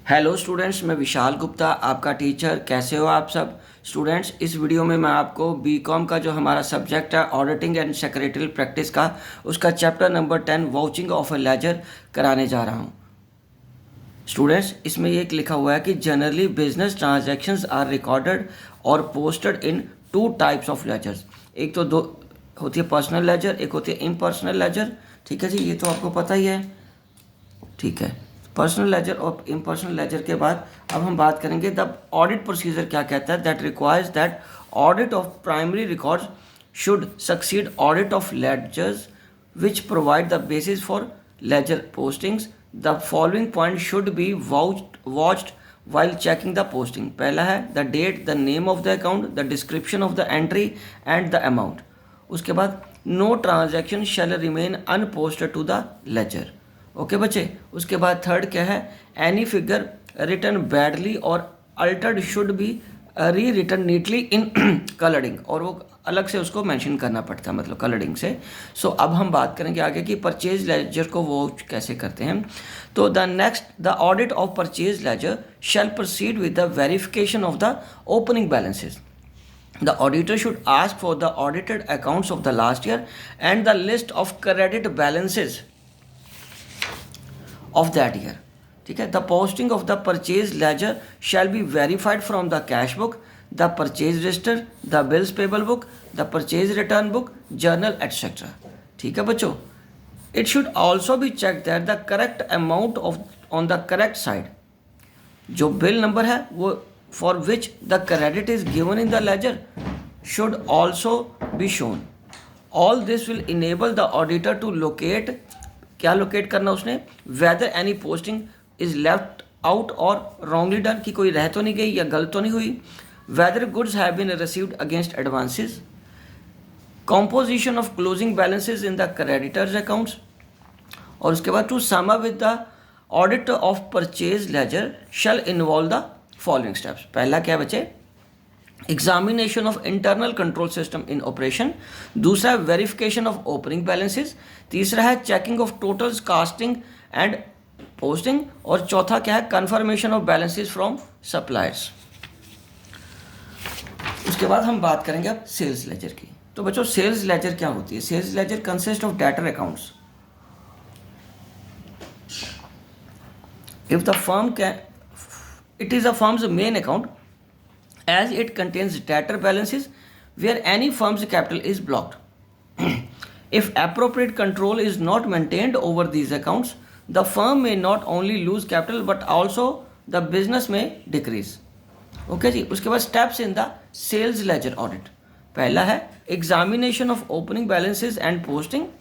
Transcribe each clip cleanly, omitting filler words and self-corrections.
Hello students, मैं विशाल गुप्ता आपका teacher. कैसे हो आप सब स्टूडेंट्स। इस वीडियो में मैं आपको बीकॉम का जो हमारा सब्जेक्ट है ऑडिटिंग एंड सेक्रेटरियल प्रैक्टिस का, उसका chapter number 10 vouching of a ledger कराने जा रहा हूँ। स्टूडेंट्स, इसमें ये लिखा हुआ है कि generally business transactions are recorded और posted in two types of ledgers. एक तो दो होती है पर्सनल लेजर, एक होती है इम्पर्सनल लेजर। ठीक है जी, ये तो आपको पता ही है। ठीक है, पर्सनल लेजर और इम्पर्सनल लेजर के बाद अब हम बात करेंगे द ऑडिट प्रोसीजर क्या कहता है। That requires that audit of primary records should succeed audit of ledgers which provide the basis for ledger postings. The following point should be watched while checking the posting। पहला है the date, the name of the account, the description of the entry and the amount. उसके बाद no transaction shall remain unposted to the ledger. Okay बच्चे। उसके बाद third क्या है, any figure return badly और अल्टर्ड शुड बी री return neatly इन colouring, और वो अलग से उसको मेंशन करना पड़ता है, मतलब कलरिंग से। सो अब हम बात करेंगे आगे कि परचेज लेजर को वो कैसे करते हैं। तो the next, the audit of purchase ledger shall proceed with the verification of the opening balances. The auditor should ask for the audited accounts of the last year and the list of credit balances of that year। ठीक है। The posting of the purchase ledger shall be verified from the cash book, the purchase register, the bills payable book, the purchase return book, journal etcetera. ठीक है बच्चों। It should also be check that the correct amount of on the correct side. जो bill number है वो for which the credit is given in the ledger should also be shown. All this will enable the auditor to locate, क्या locate करना उसने, whether any posting is left out और wrongly done, कि कोई रह तो नहीं गई या गलत तो नहीं हुई, whether goods have been received against advances, composition of closing balances in the creditors accounts. और उसके बाद to sum up with the audit of purchase ledger shall involve the following steps. पहला क्या बचे, examination of internal control system in operation. दूसरा है verification of opening balances. तीसरा है checking of totals, casting and posting. और चौथा क्या है, confirmation of balances from suppliers. उसके बाद हम बात करेंगे अब सेल्स लेजर की। तो बच्चों, सेल्स लेजर क्या होती है। Sales ledger consist of debtor accounts. If the firm can, it is a firm's main account as it contains debtor balances where any firm's capital is blocked. If appropriate control is not maintained over these accounts, the firm may not only lose capital but also the business may decrease. Okay जी। उसके बाद steps in the sales ledger audit। पहला है examination of opening balances and posting।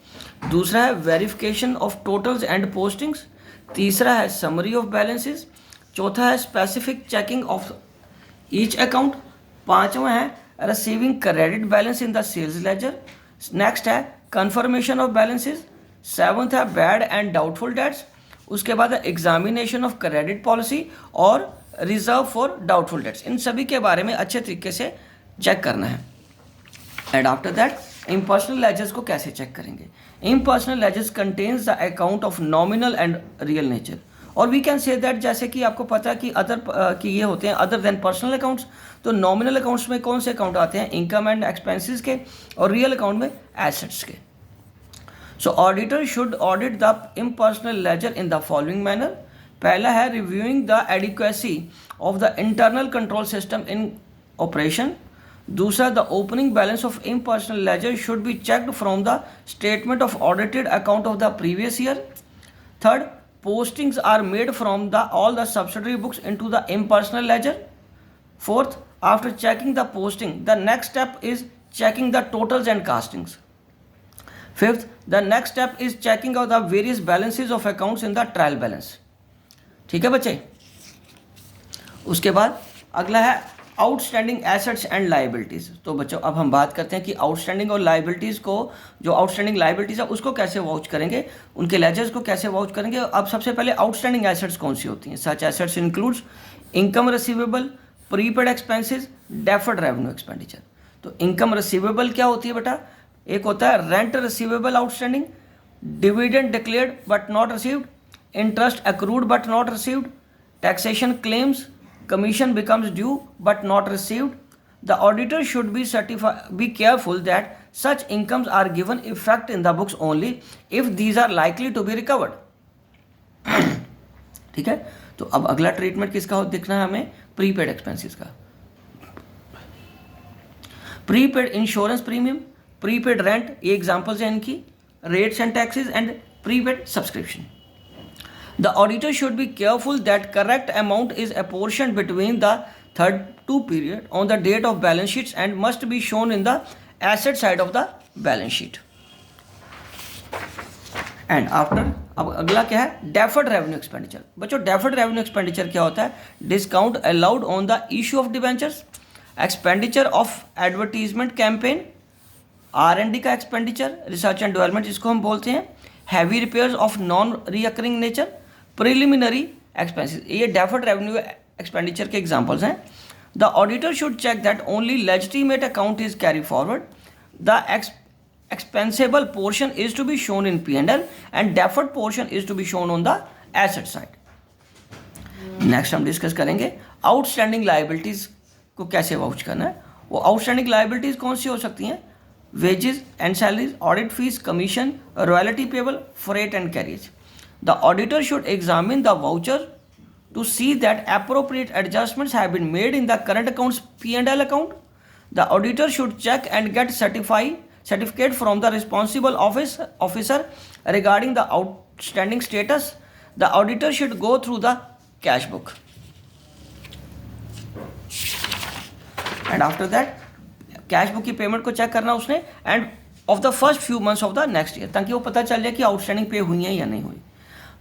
दूसरा है verification of totals and postings। तीसरा है summary of balances। चौथा है specific checking of each account. पांचवा है receiving credit balance in the sales ledger. Next है कंफर्मेशन ऑफ बैलेंसेस। सेवंथ है बैड एंड डाउटफुल डेट्स। उसके बाद है एग्जामिनेशन ऑफ क्रेडिट पॉलिसी और रिजर्व फॉर डाउटफुल डेट्स। इन सभी के बारे में अच्छे तरीके से चेक करना है। And after that impersonal ledgers को कैसे चेक करेंगे। Impersonal ledgers contains the account of nominal and real nature. और वी कैन से दैट, जैसे कि आपको पता है कि कि ये होते हैं अदर देन पर्सनल अकाउंट्स। तो नॉमिनल अकाउंट्स में कौन से अकाउंट आते हैं, इनकम एंड एक्सपेंसेस के, और रियल अकाउंट में एसेट्स के। So auditor should audit the impersonal ledger in the following manner. पहला है reviewing the adequacy of the internal control system in operation. दूसरा, the opening balance of impersonal ledger should be checked from the statement of audited account of the previous year. Third, postings are made from all the subsidiary books into the impersonal ledger. Fourth, after checking the posting, the next step is checking the totals and castings. Fifth, the next step is checking out the various balances of accounts in the trial balance. ठीक है बच्चे। उसके बाद अगला है outstanding assets and liabilities. तो बच्चों, अब हम बात करते हैं कि आउटस्टैंडिंग और लाइबिलिटीज़ को, जो आउटस्टैंडिंग लाइबिलिटीज़ है उसको कैसे वॉच करेंगे, उनके लेजर्स को कैसे वॉच करेंगे। अब सबसे पहले आउटस्टैंडिंग एसेट्स कौन सी होती हैं। सच assets includes income receivable, prepaid expenses, deferred revenue expenditure. तो इनकम रिसीवेबल क्या होती है बेटा, एक होता है rent receivable outstanding, dividend declared but not received, interest accrued but not received, taxation claims, commission becomes due but not received, the auditor should be careful that such incomes are given effect in the books only if these are likely to be recovered. ठीक है, तो अब अगला treatment किसका देखना है हमें, prepaid expenses का. Prepaid insurance premium, prepaid rent, ये एग्जांपल्स हैं इनकी, rates and taxes and prepaid subscription. The auditor should be careful that correct amount is apportioned between the third two period on the date of balance sheets and must be shown in the asset side of the balance sheet. And after, अब अगला क्या है, deferred revenue expenditure. बच्चों deferred revenue expenditure क्या होता है, discount allowed on the issue of debentures, expenditure of advertisement campaign, R&D का expenditure, research and development जिसको हम बोलते हैं, heavy repairs of non recurring nature, preliminary expenses. ये डेफर्ड रेवेन्यू एक्सपेंडिचर के एग्जांपल्स हैं. The auditor should check that only legitimate account is carry forward, the expensable portion is to be shown in P&L and deferred portion is to be shown on the asset side. Next हम discuss करेंगे outstanding liabilities को कैसे vouch करना है. वो outstanding liabilities कौन सी हो सकती हैं, wages and salaries, audit fees, commission, royalty payable, freight and carriage. The auditor should examine the voucher to see that appropriate adjustments have been made in the current accounts P&L account. The auditor should check and get certificate from the responsible officer regarding the outstanding status. The auditor should go through the cash book. And after that, cash book की payment को check करना उसने and of the first few months of the next year, ताकि वो पता चल जाए कि आउटस्टैंडिंग पे हुई है या नहीं हुई.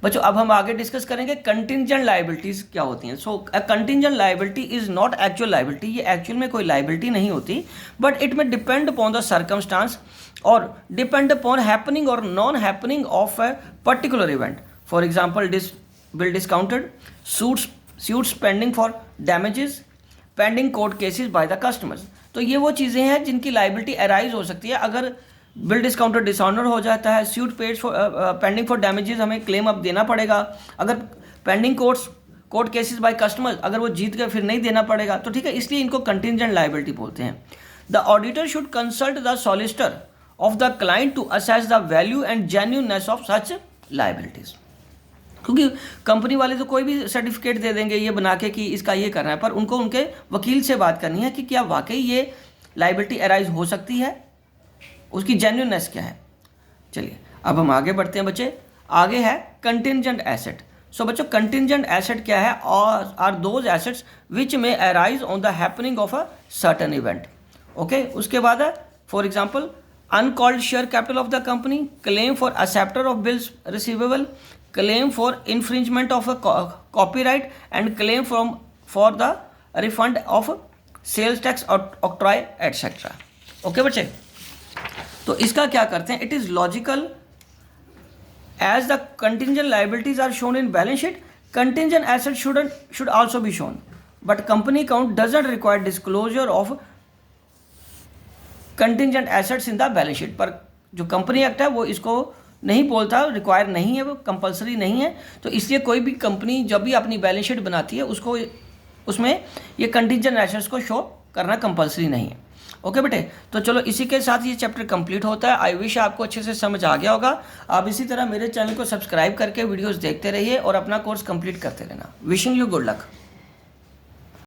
बच्चों अब हम आगे डिस्कस करेंगे कंटिंजेंट लायबिलिटीज क्या होती हैं. So contingent liability is not actual liability. ये एक्चुअल में कोई लायबिलिटी नहीं होती, बट इट में डिपेंड अपॉन द सर्कमस्टांस और डिपेंड अपॉन हैपनिंग और non happening of a particular event. For example bill discounted, suits pending for damages, pending court cases by the customers. तो ये वो चीज़ें हैं जिनकी लायबिलिटी अराइज हो सकती है. अगर बिल डिस्काउंटर डिसऑनर हो जाता है, suit paid pending for damages, हमें क्लेम अब देना पड़ेगा. अगर pending court cases by customer, अगर वो जीत गए फिर नहीं देना पड़ेगा. तो ठीक है, इसलिए इनको कंटिंजेंट लायबिलिटी बोलते हैं. The auditor should consult the solicitor of the client to assess the value and genuineness of such liabilities. क्योंकि कंपनी वाले तो कोई भी सर्टिफिकेट दे देंगे ये बना के कि इसका ये करना है, पर उनको उनके वकील से बात करनी है कि क्या वाकई ये लायबिलिटी अराइज हो सकती है, उसकी जेन्युइननेस क्या है. चलिए अब हम आगे बढ़ते हैं बच्चे. आगे है कंटिंजेंट एसेट. सो बच्चों कंटिंजेंट एसेट क्या है, और are those assets which may arise on the happening of a certain event. Okay, उसके बाद है for example uncalled share capital of the company, claim for acceptor of bills receivable, claim for infringement of a copyright and claim for the refund of sales tax octroi etcetera. Okay बच्चे, तो इसका क्या करते हैं, it is logical as the contingent liabilities are shown in balance sheet, contingent asset should also be shown, but company account doesn't require disclosure of contingent assets in the balance sheet. पर जो company act है वो इसको नहीं बोलता, require नहीं है, वो कंपलसरी नहीं है. तो इसलिए कोई भी कंपनी जब भी अपनी बैलेंस शीट बनाती है उसको उसमें ये कंटिंजेंट एसेट्स को शो करना कंपलसरी नहीं है. ओके बेटे, तो चलो इसी के साथ ये चैप्टर कंप्लीट होता है. आई विश आपको अच्छे से समझ आ गया होगा. आप इसी तरह मेरे चैनल को सब्सक्राइब करके वीडियोस देखते रहिए और अपना कोर्स कंप्लीट करते रहना. Wishing you good luck.